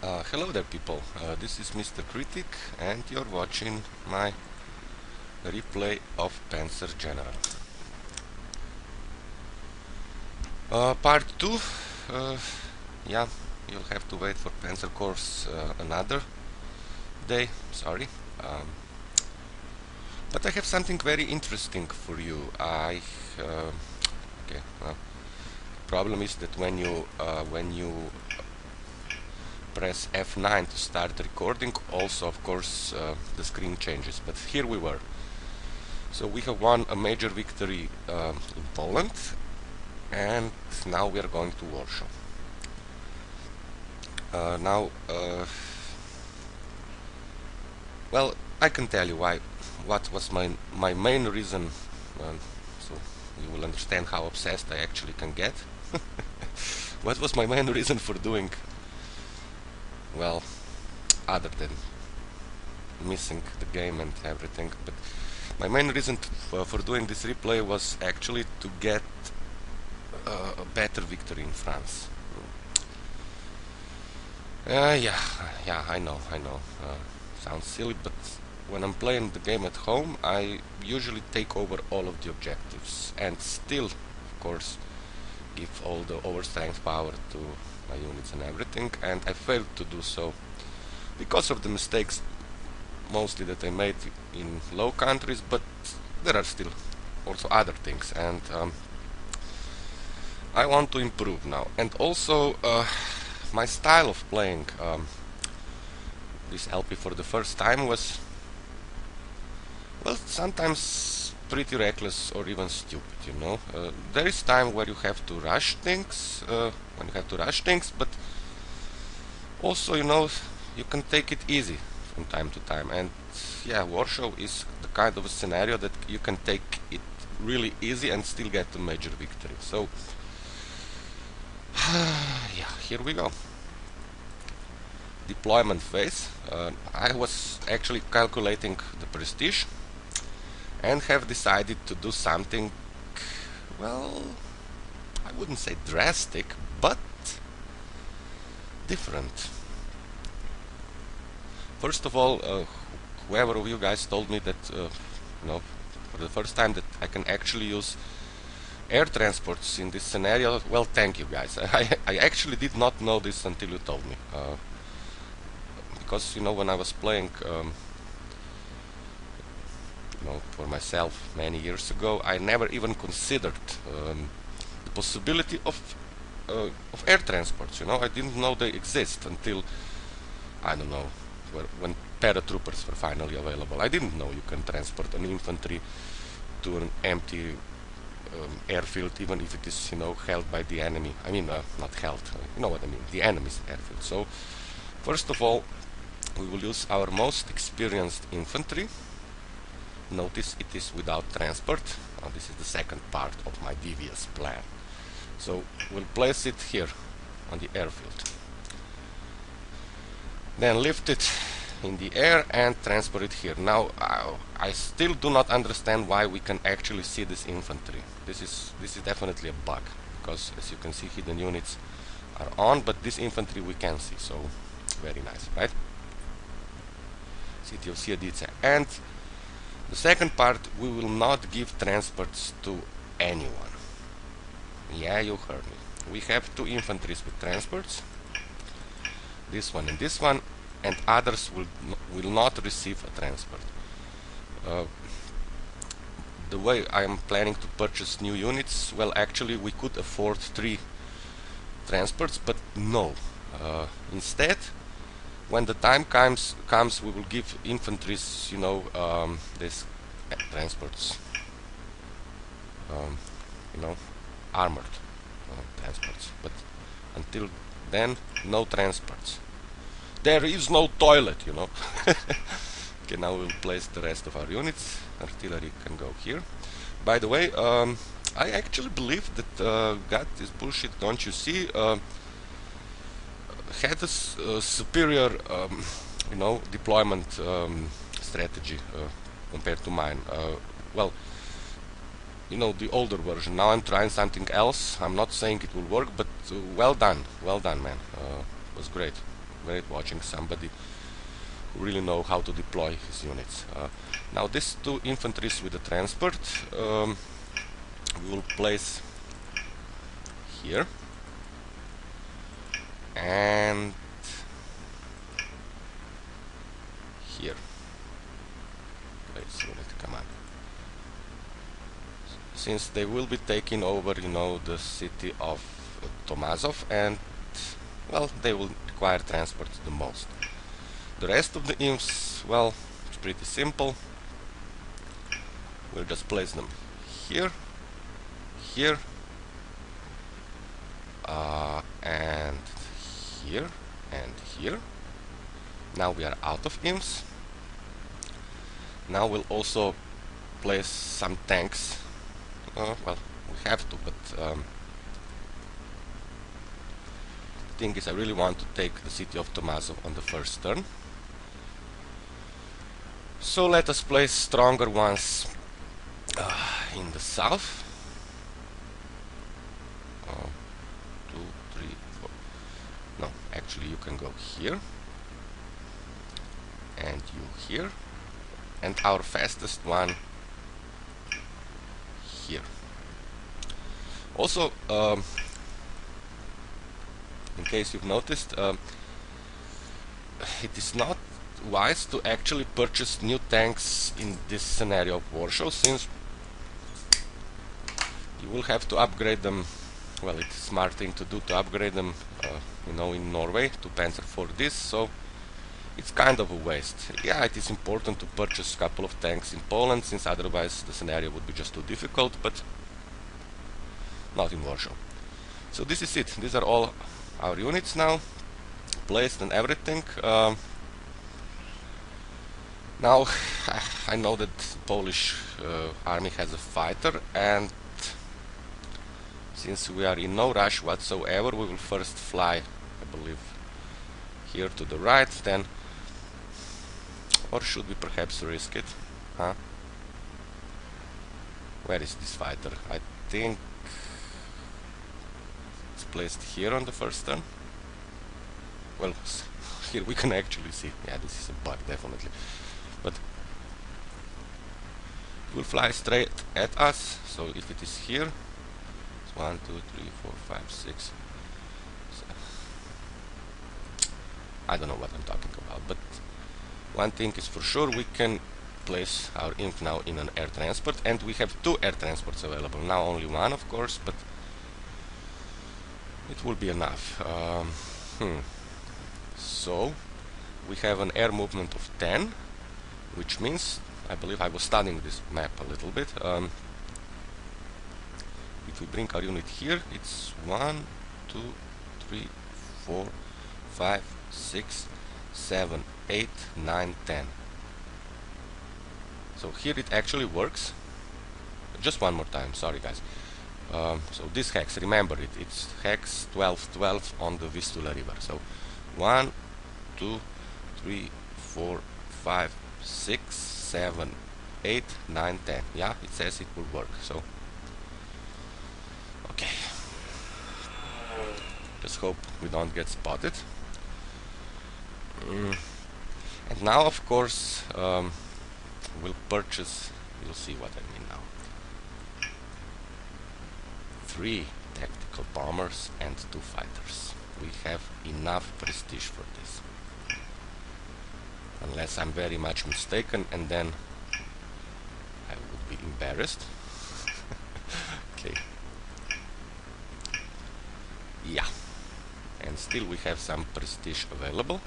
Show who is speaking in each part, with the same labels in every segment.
Speaker 1: Hello there people, this is Mr. Critic and you're watching my replay of Panzer General. Part 2, yeah, you'll have to wait for Panzer course another day, sorry. But I have something very interesting for you. Okay, well, the problem is that when you press F9 to start recording, also of course the screen changes, but here we were. So we have won a major victory in Poland, and now we are going to Warsaw. Well, I can tell you what was my main reason, so you will understand how obsessed I actually can get. What was my main reason for doing, well, other than missing the game and everything, but my main reason for doing this replay was actually to get a better victory in France. Yeah, I know. Sounds silly, but when I'm playing the game at home, I usually take over all of the objectives and still, of course, give all the overstrength power to my units and everything, and I failed to do so because of the mistakes mostly that I made in low countries, but there are still also other things, and I want to improve now. And also my style of playing this LP for the first time was, well, sometimes pretty reckless or even stupid, you know. There is time where you have to rush things, but also, you know, you can take it easy from time to time. And yeah, Warshow is the kind of a scenario that you can take it really easy and still get a major victory. So yeah, here we go. Deployment phase. I was actually calculating the prestige and have decided to do something, well, I wouldn't say drastic, but different. First of all, whoever of you guys told me that, you know, for the first time that I can actually use air transports in this scenario, well, thank you guys. I actually did not know this until you told me. Because, you know, when I was playing, you know, for myself many years ago, I never even considered the possibility of air transports. You know, I didn't know they exist until, I don't know, when paratroopers were finally available. I didn't know you can transport an infantry to an empty airfield, even if it is, you know, held by the enemy. I mean, not held, you know what I mean, the enemy's airfield. So, first of all, we will use our most experienced infantry. Notice it is without transport. This is the second part of my devious plan. So, we'll place it here on the airfield. Then lift it in the air and transport it here. Now, I still do not understand why we can actually see this infantry. This is definitely a bug, because as you can see, hidden units are on, but this infantry we can see, so very nice, right? City of Siedice. And the second part, we will not give transports to anyone. Yeah, you heard me. We have two infantries with transports, this one and this one, and others will not receive a transport. The way I am planning to purchase new units, well, actually we could afford 3 transports, but no. Instead, when the time comes, we will give infantries, you know, these transports, you know, armored transports. But until then, no transports. There is no toilet, you know. Okay, now we'll place the rest of our units. Artillery can go here. By the way, I actually believe that God is bullshit, don't you see, had a superior, you know, deployment strategy compared to mine. Well, you know, the older version. Now I'm trying something else. I'm not saying it will work, but well done, man. It was great. great watching somebody who really know how to deploy his units. Now these two infantries with the transport we will place here, and here. Place unit, come on. Since they will be taking over, you know, the city of Tomazov, and well, they will require transport the most. The rest of the imps, well, it's pretty simple. We'll just place them here, here, and here, and here. Now we are out of imps. Now we'll also place some tanks. Well, we have to, but the thing is, I really want to take the city of Tomazov on the first turn. So let us place stronger ones in the south. 2, 3, 4. No, actually you can go here, and you here, and our fastest one here. Also, in case you've noticed, it is not wise to actually purchase new tanks in this scenario of Warsaw, since you will have to upgrade them. Well, it's a smart thing to do to upgrade them, you know, in Norway to Panzer 4 so it's kind of a waste. Yeah, it is important to purchase a couple of tanks in Poland, since otherwise the scenario would be just too difficult, but not in Warsaw. So this is it. These are all our units now, placed and everything. Now, I know that the Polish army has a fighter, and since we are in no rush whatsoever, we will first fly, I believe, here to the right, then... Or should we perhaps risk it? Huh? Where is this fighter? I think it's placed here on the first turn. Well, here we can actually see. Yeah, this is a bug, definitely. But it will fly straight at us. So if it is here, it's 1, 2, 3, 4, 5, 6. I don't know what I'm talking about, but one thing is for sure, we can place our imp now in an air transport, and we have 2 air transports available. Now only 1, of course, but it will be enough. So we have an air movement of 10, which means, I believe I was studying this map a little bit. If we bring our unit here, it's 1, 2, 3, 4, 5, 6, 7, 8, 9, 10. So here it actually works. Just one more time, sorry guys. So this hex, remember it, it's hex 1212 on the Vistula river. So 1, 2, 3, 4, 5, 6, 7, 8, 9, 10. Yeah, it says it will work. So okay. Just hope we don't get spotted. And now, of course, we'll purchase, you'll see what I mean now, 3 tactical bombers and 2 fighters. We have enough prestige for this. Unless I'm very much mistaken, and then I would be embarrassed. Okay. Yeah. And still we have some prestige available.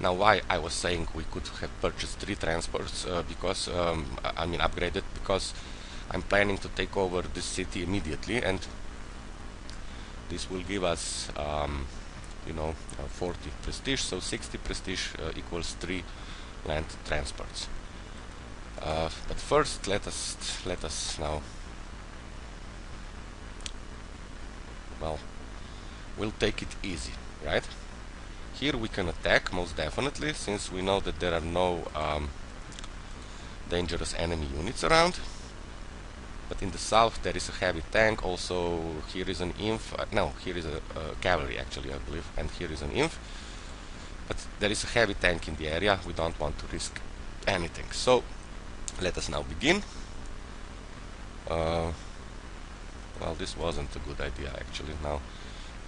Speaker 1: Now, why I was saying we could have purchased 3 transports, because, I mean upgraded, because I'm planning to take over this city immediately, and this will give us, you know, 40 prestige, so 60 prestige equals 3 land transports. But first, let us now, well, we'll take it easy, right? Here we can attack, most definitely, since we know that there are no dangerous enemy units around. But in the south there is a heavy tank, also here is an inf, no, here is a cavalry actually, I believe, and here is an inf. but there is a heavy tank in the area. We don't want to risk anything. So let us now begin. Well, this wasn't a good idea actually. Now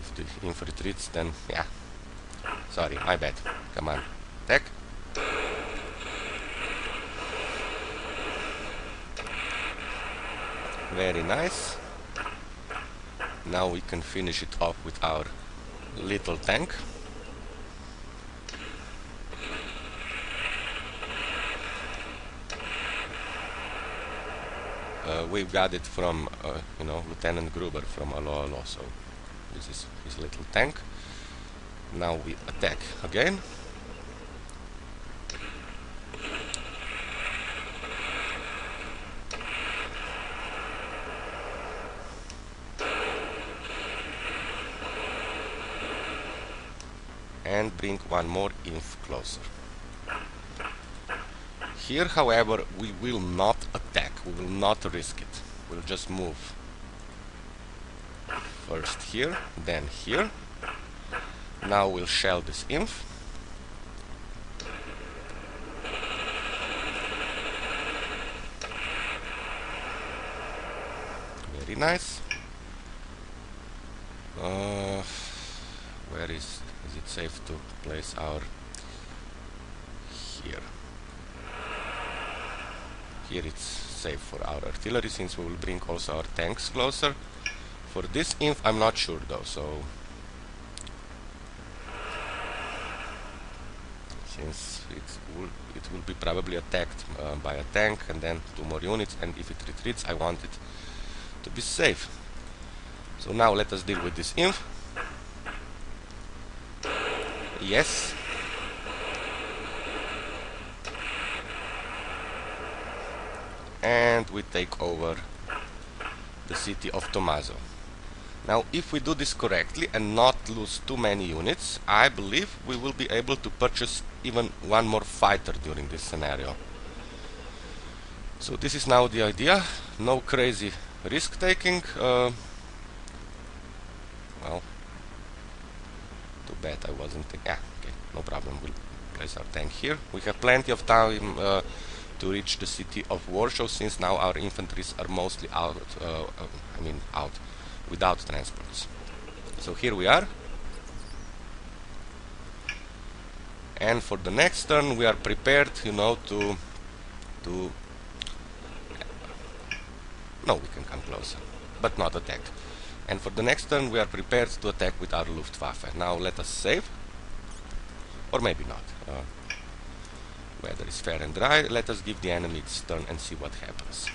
Speaker 1: if the inf retreats, then yeah, sorry, my bad. Come on, attack. Very nice. Now we can finish it off with our little tank. We got it from, you know, Lieutenant Gruber from Alo Alo, so this is his little tank. Now we attack again. And bring one more inf closer. Here, however, we will not attack, we will not risk it. We'll just move first here, then here. Now we'll shell this inf. Very nice. Where is it safe to place our... Here. Here it's safe for our artillery, since we will bring also our tanks closer. For this inf I'm not sure though, so... Since it will be probably attacked by a tank and then 2 more units, and if it retreats I want it to be safe. So now let us deal with this inf. Yes. And we take over the city of Tommaso. Now if we do this correctly and not lose too many units, I believe we will be able to purchase even one more fighter during this scenario. So this is now the idea. No crazy risk taking. Well, too bad I wasn't... Yeah, okay, no problem. We'll place our tank here. We have plenty of time to reach the city of Warsaw, since now our infantries are mostly out, out, without transports. So here we are. And for the next turn we are prepared, you know, to... No, we can come closer, but not attack. And for the next turn we are prepared to attack with our Luftwaffe. Now let us save. Or maybe not. Weather is fair and dry. Let us give the enemy its turn and see what happens.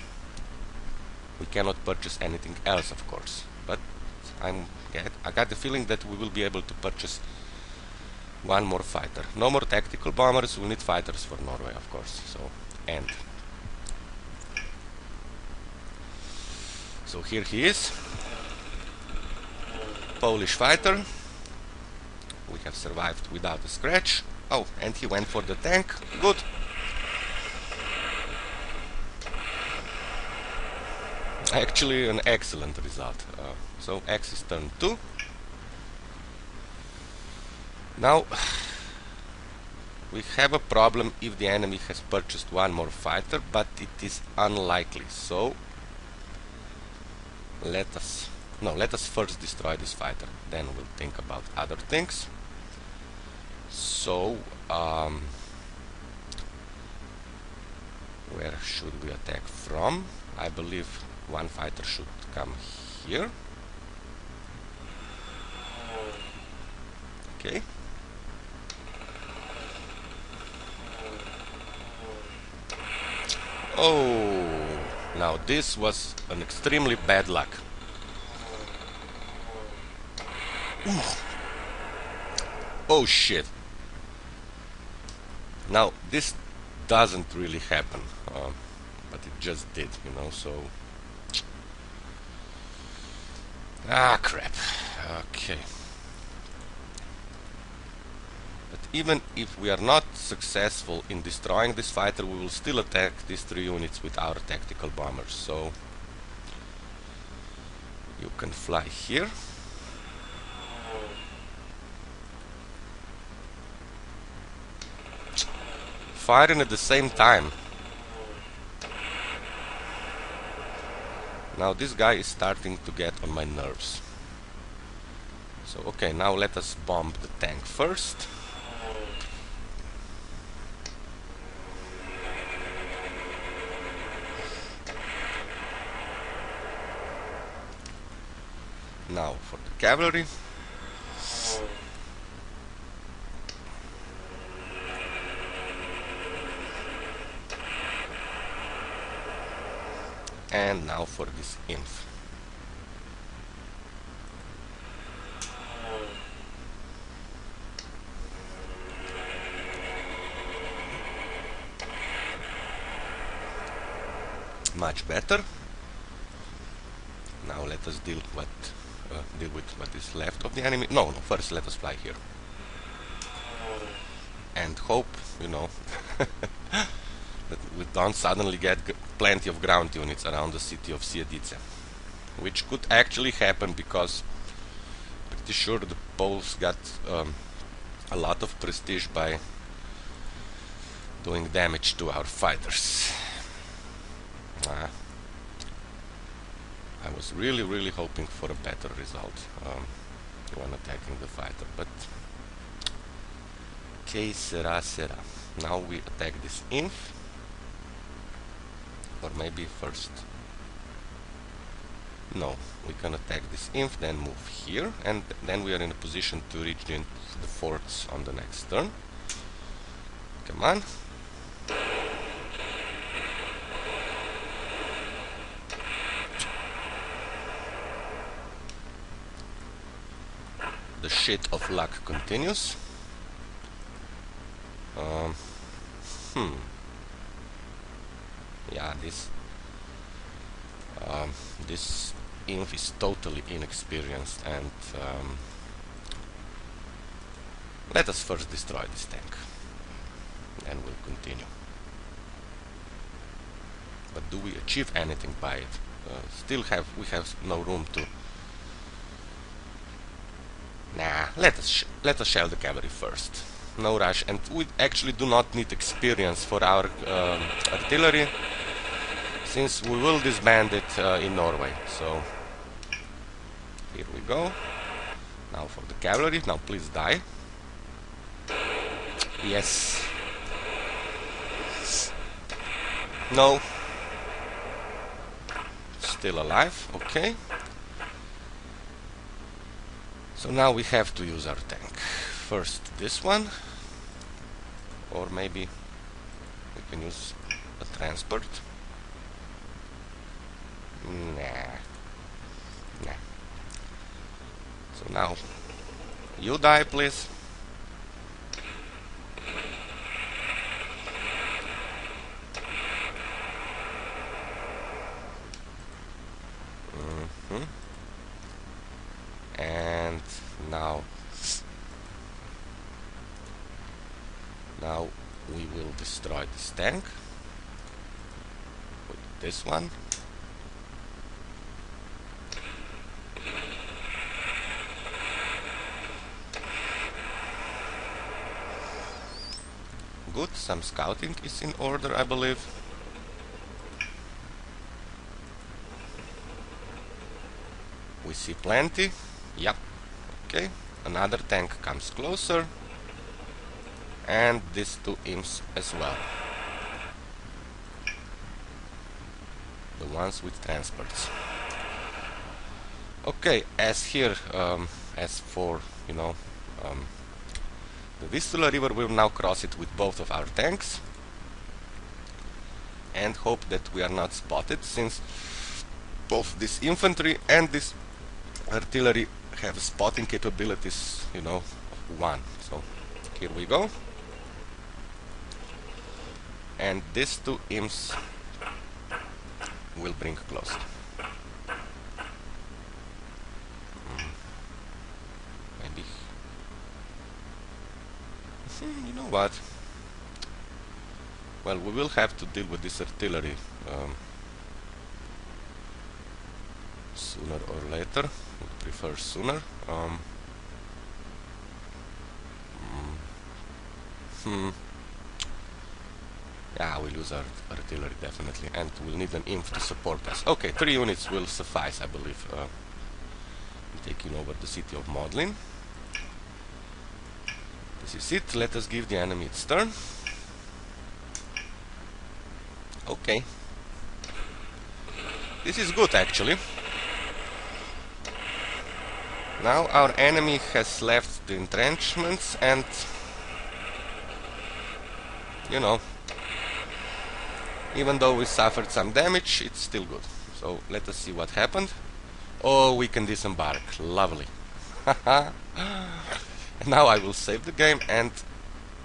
Speaker 1: We cannot purchase anything else, of course, but I got the feeling that we will be able to purchase one more fighter. No more tactical bombers. We need fighters for Norway, of course. So, end. So here he is. Polish fighter. We have survived without a scratch. Oh, and he went for the tank. Good. Actually, an excellent result. So X is turn 2. Now, we have a problem if the enemy has purchased one more fighter, but it is unlikely. So, let us first destroy this fighter, then we'll think about other things. So, where should we attack from? I believe one fighter should come here. Okay. Oh, now this was an extremely bad luck. Oh shit. Now this doesn't really happen, but it just did, you know, so... Ah, crap. Okay. But even if we are not successful in destroying this fighter, we will still attack these 3 units with our tactical bombers. So you can fly here. firing at the same time. Now this guy is starting to get on my nerves. So okay, now let us bomb the tank first. Now for the cavalry. And now for this inf. Much better. Now let us deal with what is left of the enemy. No, first let us fly here. And hope, you know, that we don't suddenly get plenty of ground units around the city of Siedice. Which could actually happen because pretty sure the Poles got a lot of prestige by doing damage to our fighters. I was really hoping for a better result when attacking the fighter, but que sera sera. Now we attack this inf, or maybe first. No, we can attack this inf, then move here, and then we are in a position to reach the forts on the next turn. Come on. The shit of luck continues. Yeah, this inf is totally inexperienced, and let us first destroy this tank, and we'll continue. But do we achieve anything by it? We have no room to. Nah, let us shell the cavalry first. No rush, and we actually do not need experience for our artillery, since we will disband it in Norway. So here we go. Now for the cavalry. Now please die. Yes. No. Still alive. Okay. So now we have to use our tank. First this one, or maybe we can use a transport. Nah. So now you die, please. And now we will destroy this tank with this one. Good, some scouting is in order, I believe. We see plenty. Yep. Okay, another tank comes closer. And these two imps as well. The ones with transports. Okay, as for, you know, the Vistula River, we'll now cross it with both of our tanks. And hope that we are not spotted, since both this infantry and this artillery have spotting capabilities, you know, of 1. So here we go. And these two imps will bring closer. Maybe. You know what? Well, we will have to deal with this artillery sooner or later. We prefer sooner. Yeah, we'll use our artillery definitely, and we'll need an inf to support us. Okay, 3 units will suffice, I believe. Taking over the city of Modlin. This is it. Let us give the enemy its turn. Okay. This is good, actually. Now our enemy has left the entrenchments and, you know, even though we suffered some damage, it's still good. So let us see what happened. Oh, we can disembark. Lovely. Now I will save the game and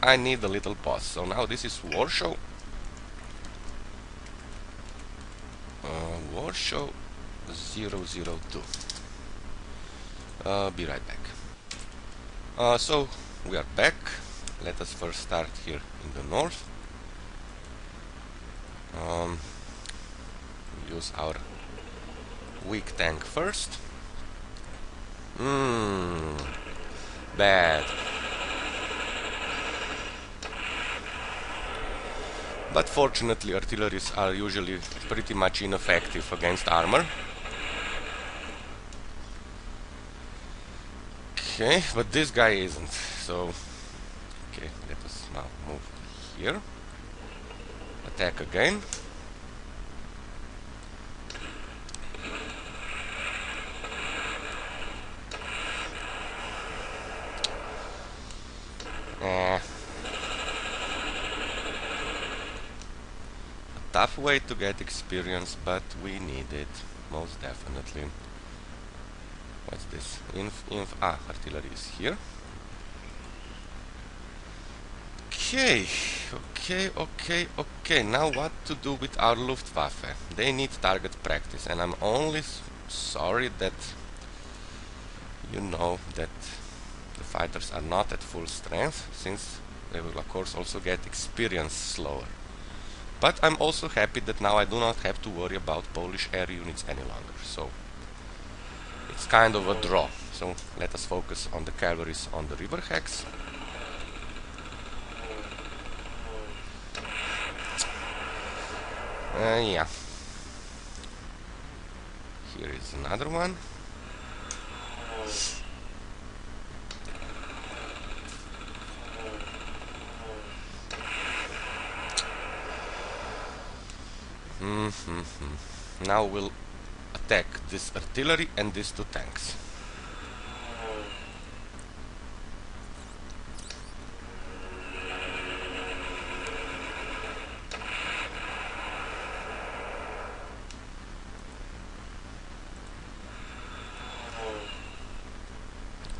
Speaker 1: I need a little pause. So now this is Warshow. Warshow 002. Be right back. So we are back. Let us first start here in the north. Use our weak tank first. Bad. But fortunately, artilleries are usually pretty much ineffective against armor. Okay, but this guy isn't. So, okay, let us now move here. Attack again. Tough way to get experience, but we need it, most definitely. What's this? Artillery is here. Okay. Now what to do with our Luftwaffe? They need target practice, and I'm only sorry that, you know, that the fighters are not at full strength, since they will of course also get experience slower. But I'm also happy that now I do not have to worry about Polish air units any longer, so it's kind of a draw. So let us focus on the cavalries on the river hacks. Yeah. Here is another one. Now we'll attack this artillery and these two tanks.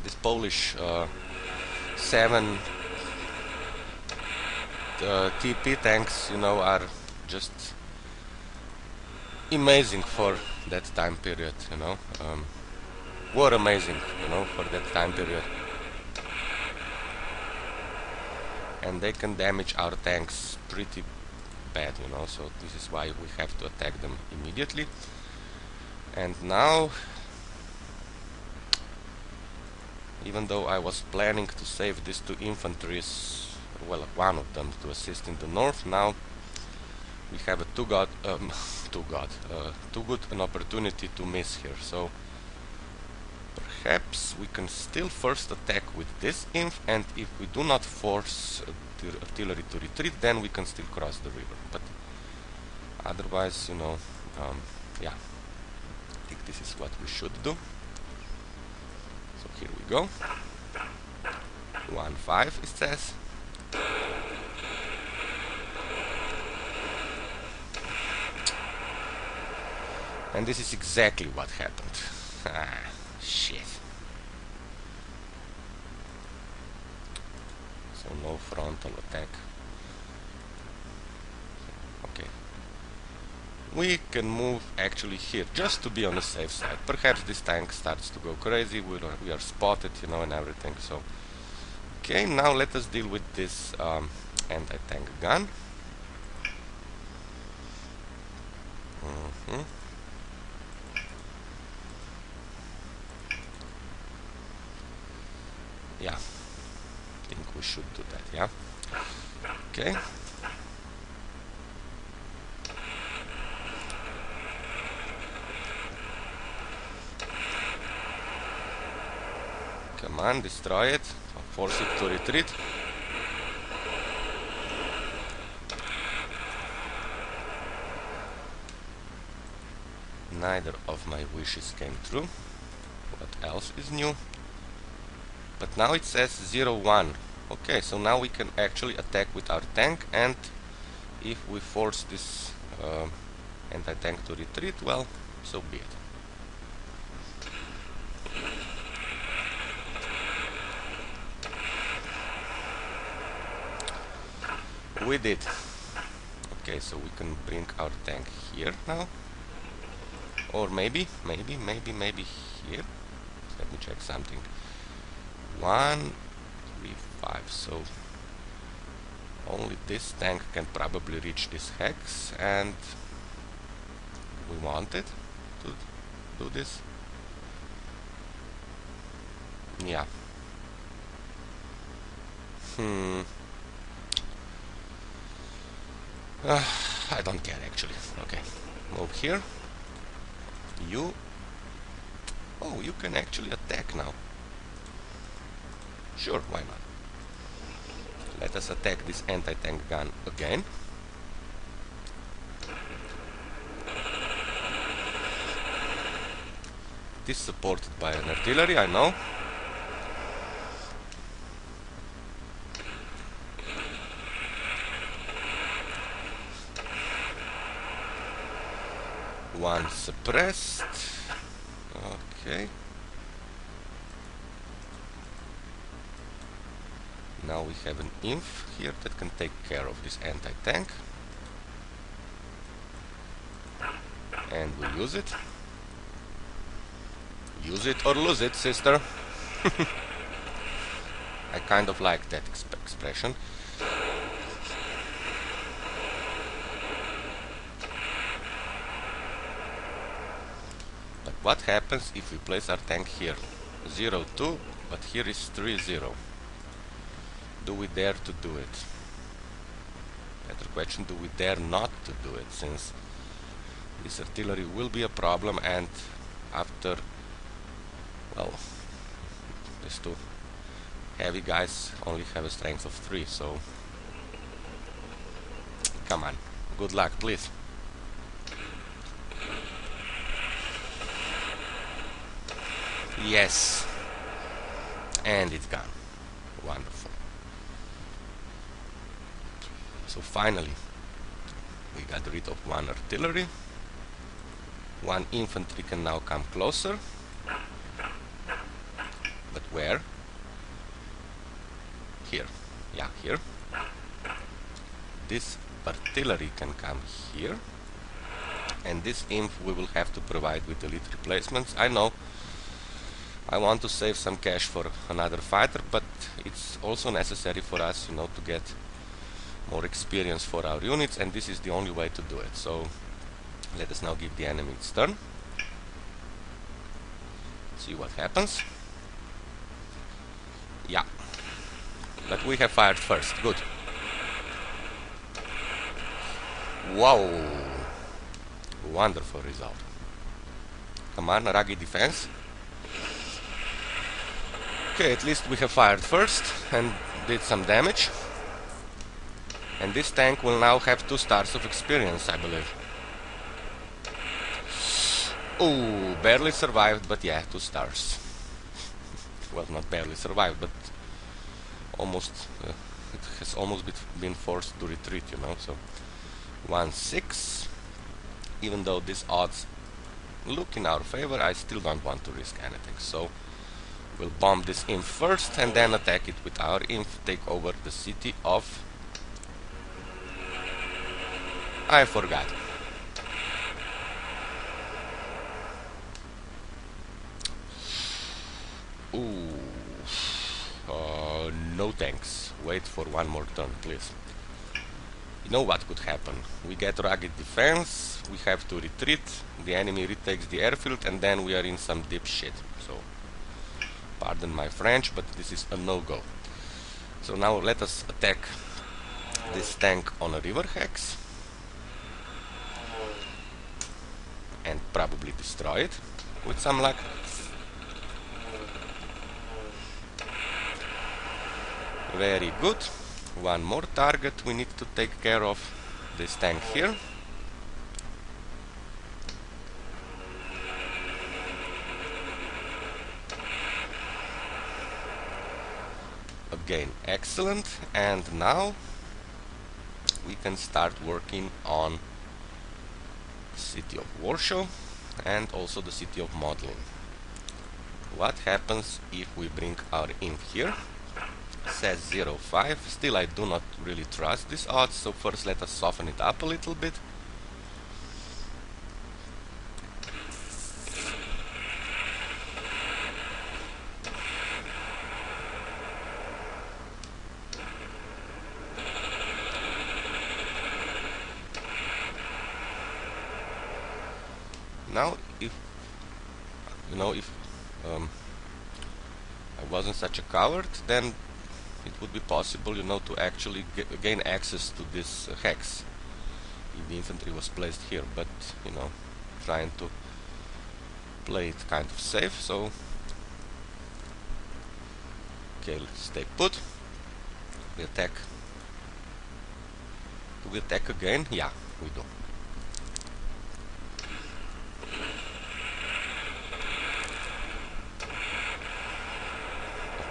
Speaker 1: This Polish 7 TP tanks, you know, are just amazing for that time period, you know. Were amazing, you know, for that time period. And they can damage our tanks pretty bad, you know, so this is why we have to attack them immediately. And now, even though I was planning to save these two infantries, well, one of them to assist in the north, now we have a too good an opportunity to miss here. So perhaps we can still first attack with this inf, and if we do not force the artillery to retreat, then we can still cross the river. But otherwise, you know, yeah, I think this is what we should do. So here we go. 1-5 it says. And this is exactly what happened. Ah, shit. So no frontal attack. Okay. We can move actually here, just to be on the safe side. Perhaps this tank starts to go crazy, we are spotted, you know, and everything, so... Okay, now let us deal with this anti-tank gun. Yeah, I think we should do that, yeah? Okay. Come on, destroy it. Force it to retreat. Neither of my wishes came true. What else is new? But now it says 0-1. Okay, so now we can actually attack with our tank, and if we force this anti-tank to retreat, well, so be it. We did. Okay, so we can bring our tank here now. Or maybe here. Let me check something. 1, 3, 5. So only this tank can probably reach this hex, and we want it to do this. Yeah. I don't care actually. Okay, move here. Oh, you can actually attack now. Sure, why not? Let us attack this anti-tank gun again. It is supported by an artillery, I know. One suppressed. Okay. Now we have an inf here that can take care of this anti-tank. And we use it. Use it or lose it, sister. I kind of like that expression. But what happens if we place our tank here? 0-2, but here is 3-0. Do we dare to do it? Better question, do we dare not to do it, since this artillery will be a problem, and after, well, these two heavy guys only have a strength of 3, so come on, good luck, please. Yes, and it's gone. Wonderful. So finally we got rid of one artillery. One infantry can now come closer. But where? Here. Yeah, here. This artillery can come here. And this inf we will have to provide with elite replacements. I know I want to save some cash for another fighter, but it's also necessary for us, you know, to get more experience for our units, and this is the only way to do it. So let us now give the enemy its turn. See what happens. Yeah, but we have fired first. Good. Wow, wonderful result. Come on, rugged defense. Okay, at least we have fired first and did some damage. And this tank will now have 2 stars of experience, I believe. Oh, barely survived, but yeah, 2 stars. Well, not barely survived, but almost, it has almost been forced to retreat, you know, so 1-6. Even though these odds look in our favor, I still don't want to risk anything, so we'll bomb this inf first and then attack it with our inf, take over the city of... I forgot. Ooh. No thanks. Wait for one more turn, please. You know what could happen? We get rugged defense, we have to retreat, the enemy retakes the airfield, and then we are in some deep shit. So, pardon my French, but this is a no-go. So now let us attack this tank on a river hex. And probably destroy it with some luck. Very good. One more target we need to take care of. This tank here. Again, excellent. And now we can start working on the city of Warsaw and also the city of Modlin. What happens if we bring our inf here? Says 0.5. Still, I do not really trust these odds, so first let us soften it up a little bit. Now, if I wasn't such a coward, then it would be possible, to actually gain access to this hex if the infantry was placed here. But trying to play it kind of safe. So, okay, let's stay put. We attack. Do we attack again? Yeah, we do.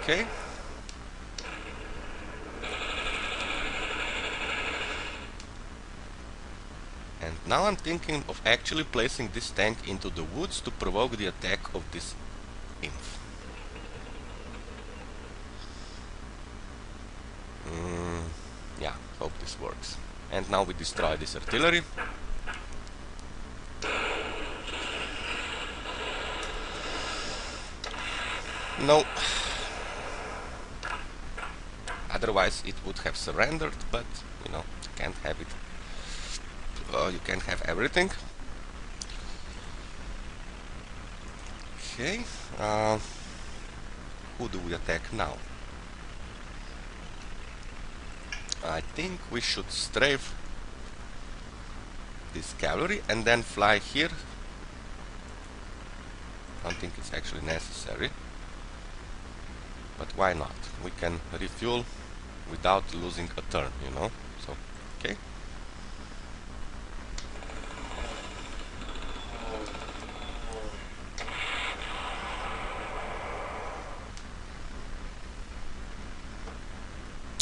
Speaker 1: Okay. And now I'm thinking of actually placing this tank into the woods to provoke the attack of this inf. Yeah, hope this works. And now we destroy this artillery. No. Otherwise it would have surrendered, but can't have it. You can't have everything. Okay. Who do we attack now? I think we should strafe this cavalry and then fly here. I don't think it's actually necessary. But why not? We can refuel without losing a turn, So, okay.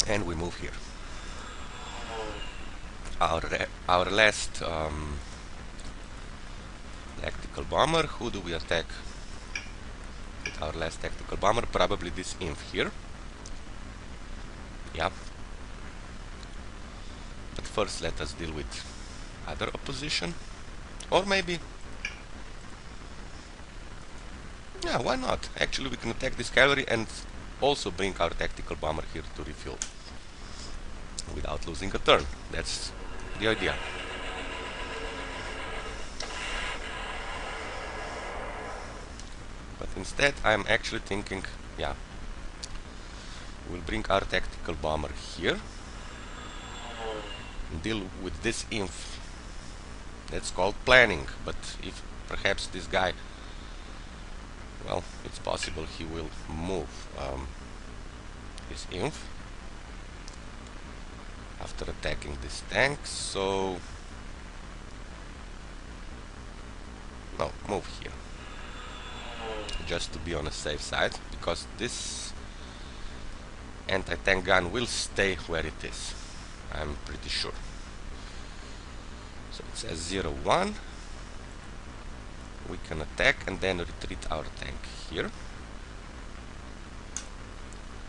Speaker 1: And we move here. Our last tactical bomber. Who do we attack? With our last tactical bomber, probably this inf here. Yeah. But first let us deal with other opposition. Or maybe... yeah, why not? Actually, we can attack this cavalry and also bring our tactical bomber here to refuel. Without losing a turn. That's the idea. But instead, I'm actually thinking, yeah, we'll bring our tactical bomber here, and deal with this inf. That's called planning, but if perhaps this guy, well, it's possible he will move his inf after attacking this tank, so no, move here. Just to be on the safe side, because this anti-tank gun will stay where it is. I'm pretty sure. So it says 0-1. We can attack and then retreat our tank here.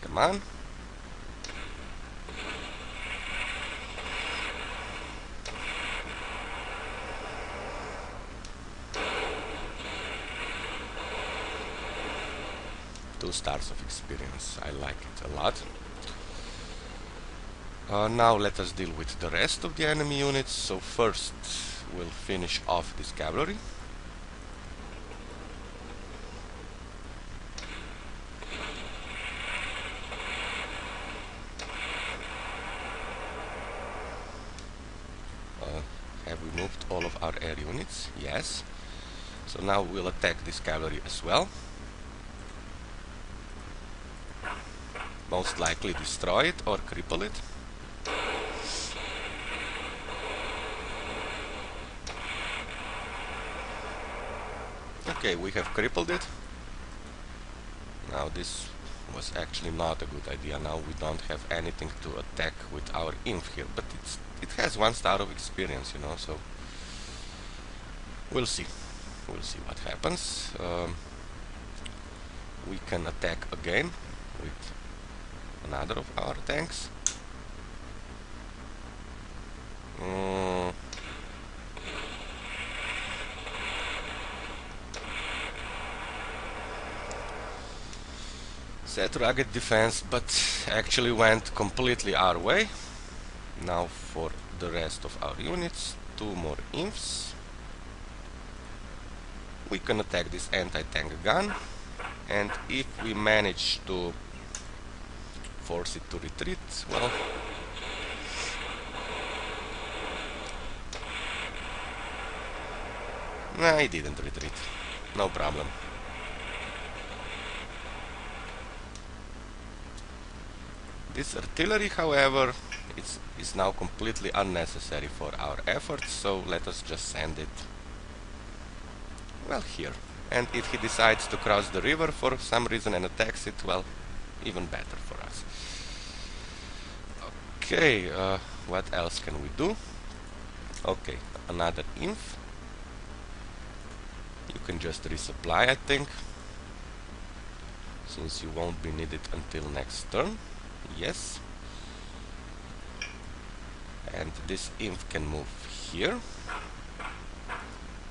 Speaker 1: Come on. Two stars of experience. I like it a lot. Now let us deal with the rest of the enemy units. So first we'll finish off this cavalry. Have we moved all of our air units? Yes. So now we'll attack this cavalry as well. most likely destroy it or cripple it. Okay, we have crippled it. Now this was actually not a good idea. Now we don't have anything to attack with our inf here, but it has 1 star of experience, you know, so we'll see. We'll see what happens. We can attack again with another of our tanks. Set rugged defense, but actually went completely our way. Now for the rest of our units, 2 more infs. We can attack this anti-tank gun, and if we manage to force it to retreat, well, nah, it didn't retreat. No problem. This artillery, however, is now completely unnecessary for our efforts, so let us just send it, well, here. And if he decides to cross the river for some reason and attacks it, well, even better for us. Okay, what else can we do? Okay, another inf. You can just resupply, I think, since you won't be needed until next turn. Yes. And this inf can move here,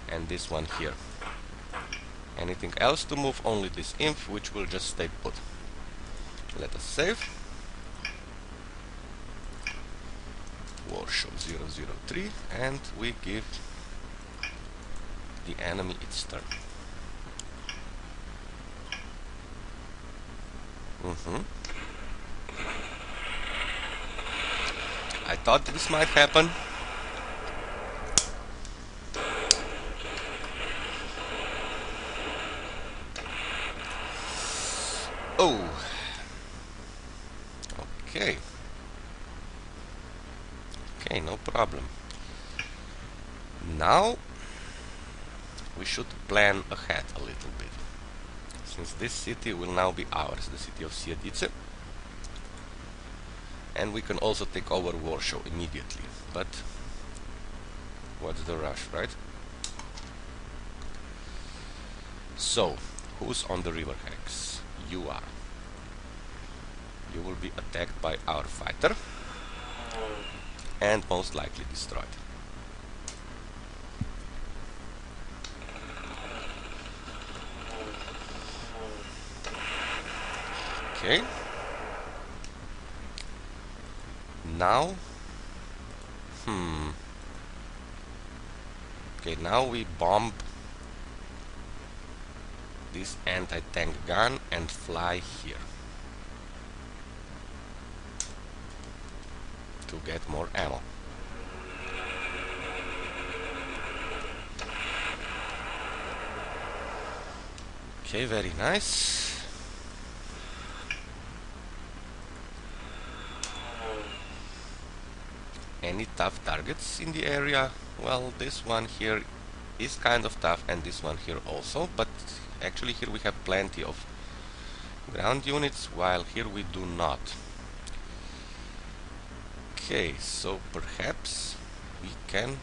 Speaker 1: and this one here. Anything else to move? Only this inf, which will just stay put. Let us save. Warshow 003, and we give the enemy its turn. I thought this might happen. Oh. Okay. Okay, no problem. Now we should plan ahead a little bit, since this city will now be ours, the city of Siedice. And we can also take over Warsaw immediately, but what's the rush, right? So, who's on the river hex? You are. You will be attacked by our fighter and most likely destroyed. Okay. Now, okay, now we bomb this anti-tank gun and fly here to get more ammo. Okay, very nice. Any tough targets in the area? Well, this one here is kind of tough, and this one here also, but actually here we have plenty of ground units, while here we do not. Okay, so perhaps we can,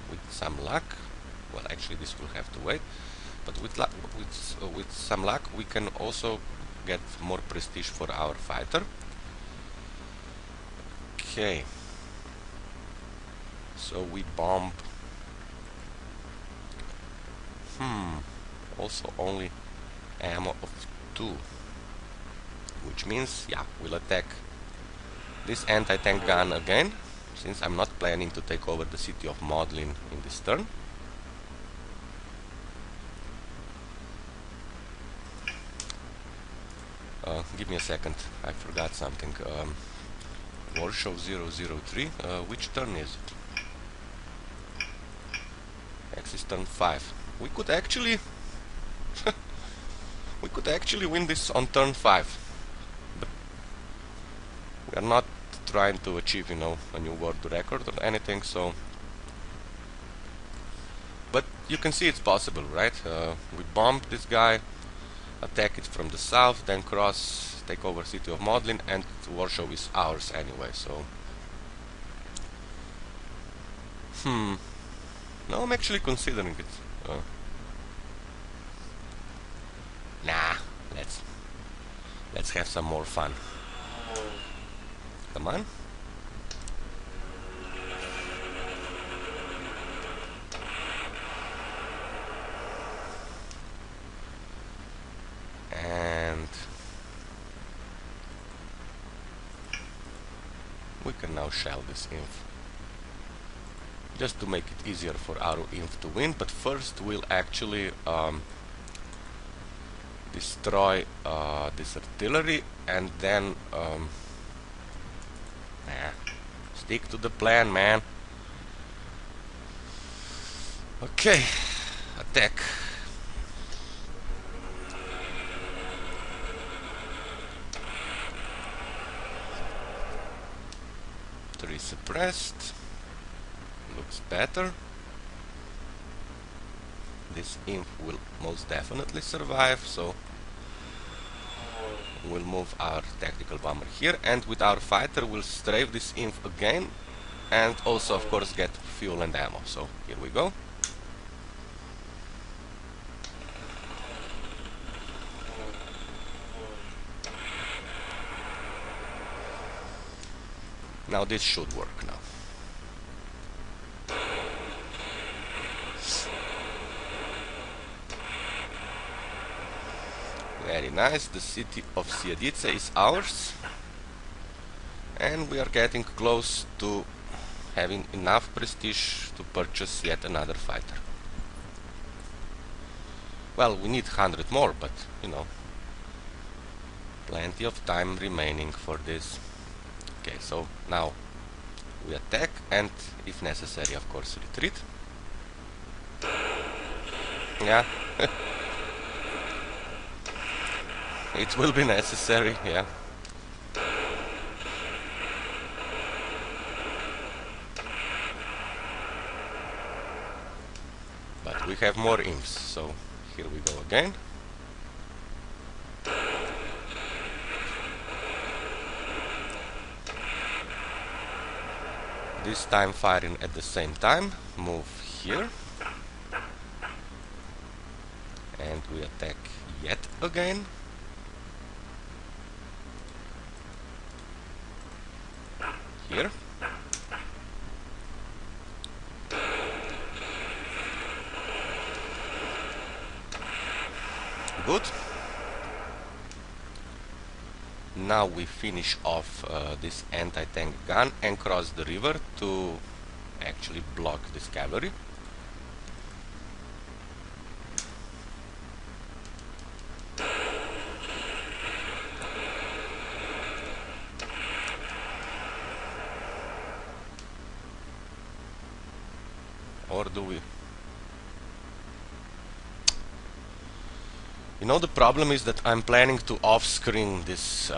Speaker 1: with some luck, well, actually this will have to wait, but with some luck we can also get more prestige for our fighter. Okay. So we bomb. Also only ammo of 2, which means, yeah, we'll attack this anti-tank gun again, since I'm not planning to take over the city of Modlin in this turn. Give me a second, I forgot something. Warsaw 003, which turn is it? X is turn 5. We could actually we could actually win this on turn 5. We are not trying to achieve, you know, a new world record or anything, so... But you can see it's possible, right? We bomb this guy, attack it from the south, then cross, take over city of Modlin, and Warsaw is ours anyway, so... No, I'm actually considering it. Nah, let's have some more fun. Come on. And we can now shell this inf, just to make it easier for our inf to win, but first we'll actually destroy this artillery, and then stick to the plan, man. Okay, attack. Three suppressed. Looks better. This inf will most definitely survive, so we'll move our tactical bomber here, and with our fighter we'll strafe this inf again, and also of course get fuel and ammo. So here we go. Now this should work now. Very nice, the city of Siedice is ours, and we are getting close to having enough prestige to purchase yet another fighter. Well, we need 100 more, but you know, plenty of time remaining for this. Okay, so now we attack, and if necessary, of course, retreat. Yeah. It will be necessary, yeah. But we have more imps, so here we go again. This time firing at the same time. Move here. And we attack yet again. Here. Good. Now we finish off this anti-tank gun and cross the river to actually block this cavalry. Or do we? You know, the problem is that I'm planning to off-screen this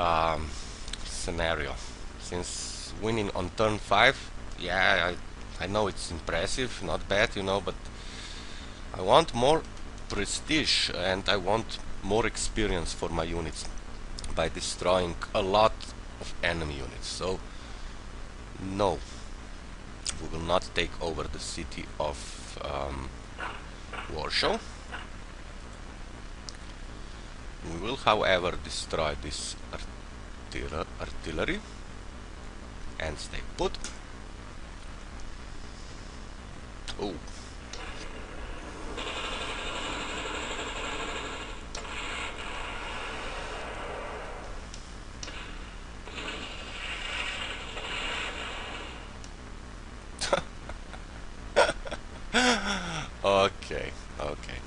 Speaker 1: scenario. Since winning on turn 5, yeah, I know it's impressive, not bad, you know, but I want more prestige and I want more experience for my units by destroying a lot of enemy units. So, no, we will not take over the city of Warsaw. We will, however, destroy this artillery and stay put. Oh. Okay, okay.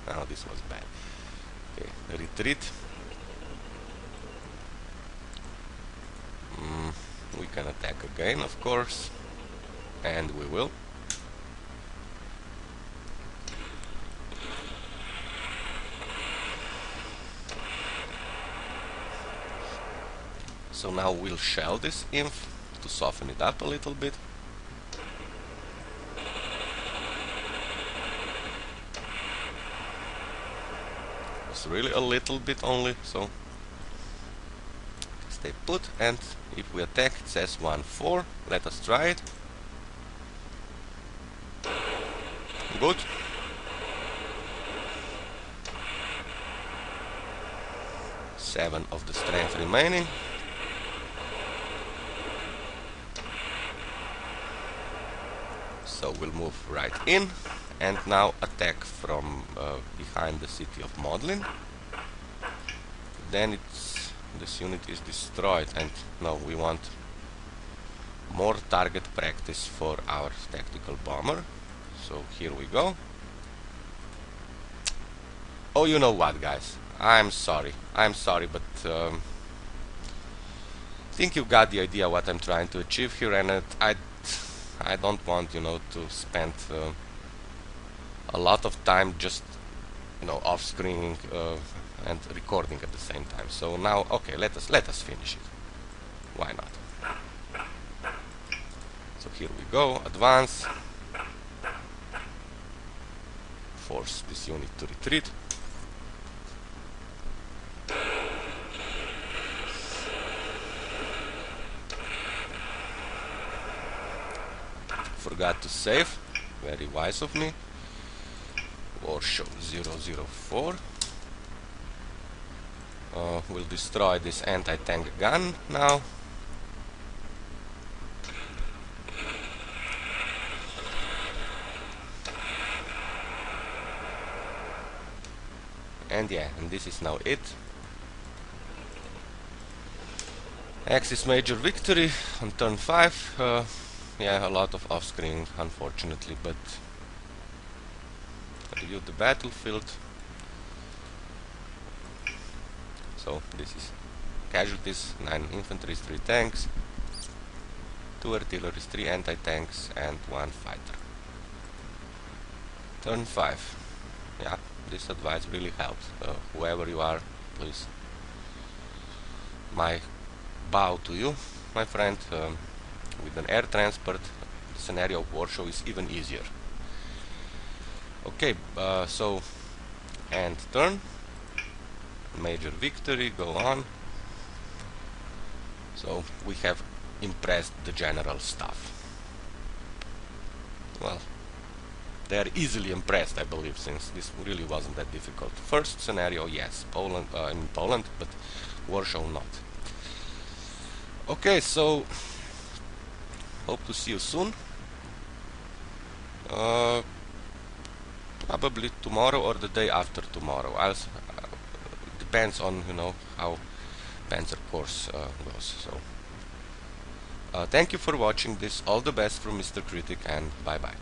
Speaker 1: Now this was bad. Okay, retreat. We can attack again, of course, and we will. So now we'll shell this inf to soften it up a little bit. It's really a little bit only, so stay put, and if we attack it says 1-4. Let us try it. Good. Seven of the strength remaining. So we'll move right in and now attack from behind the city of Modlin. Then this unit is destroyed, and now we want more target practice for our tactical bomber. So here we go. Oh, you know what, guys? I'm sorry, but I think you got the idea what I'm trying to achieve here, and I don't want, you know, to spend a lot of time just, you know, off screening and recording at the same time. So now, okay, let us finish it. Why not? So here we go. Advance. Force this unit to retreat. Forgot to save. Very wise of me. Warshow 004. We'll destroy this anti-tank gun now. And yeah, and this is now it. Axis major victory on turn 5. Yeah, a lot of off-screen, unfortunately, but review the battlefield. So this is casualties: 9 infantry, 3 tanks, 2 artillery, 3 anti-tanks, and 1 fighter. Turn 5. Yeah, this advice really helps. Whoever you are, please. My bow to you, my friend. With an air transport, the scenario of Warsaw is even easier. Okay, so end turn. Major victory, go on. So we have impressed the general staff. Well, they are easily impressed, I believe, since this really wasn't that difficult. First scenario, yes, Poland, in Poland, but Warsaw not. Okay, so hope to see you soon. Probably tomorrow or the day after tomorrow. Depends on, you know, how Panzer course goes. So thank you for watching this. All the best from Mr. Critic, and bye bye.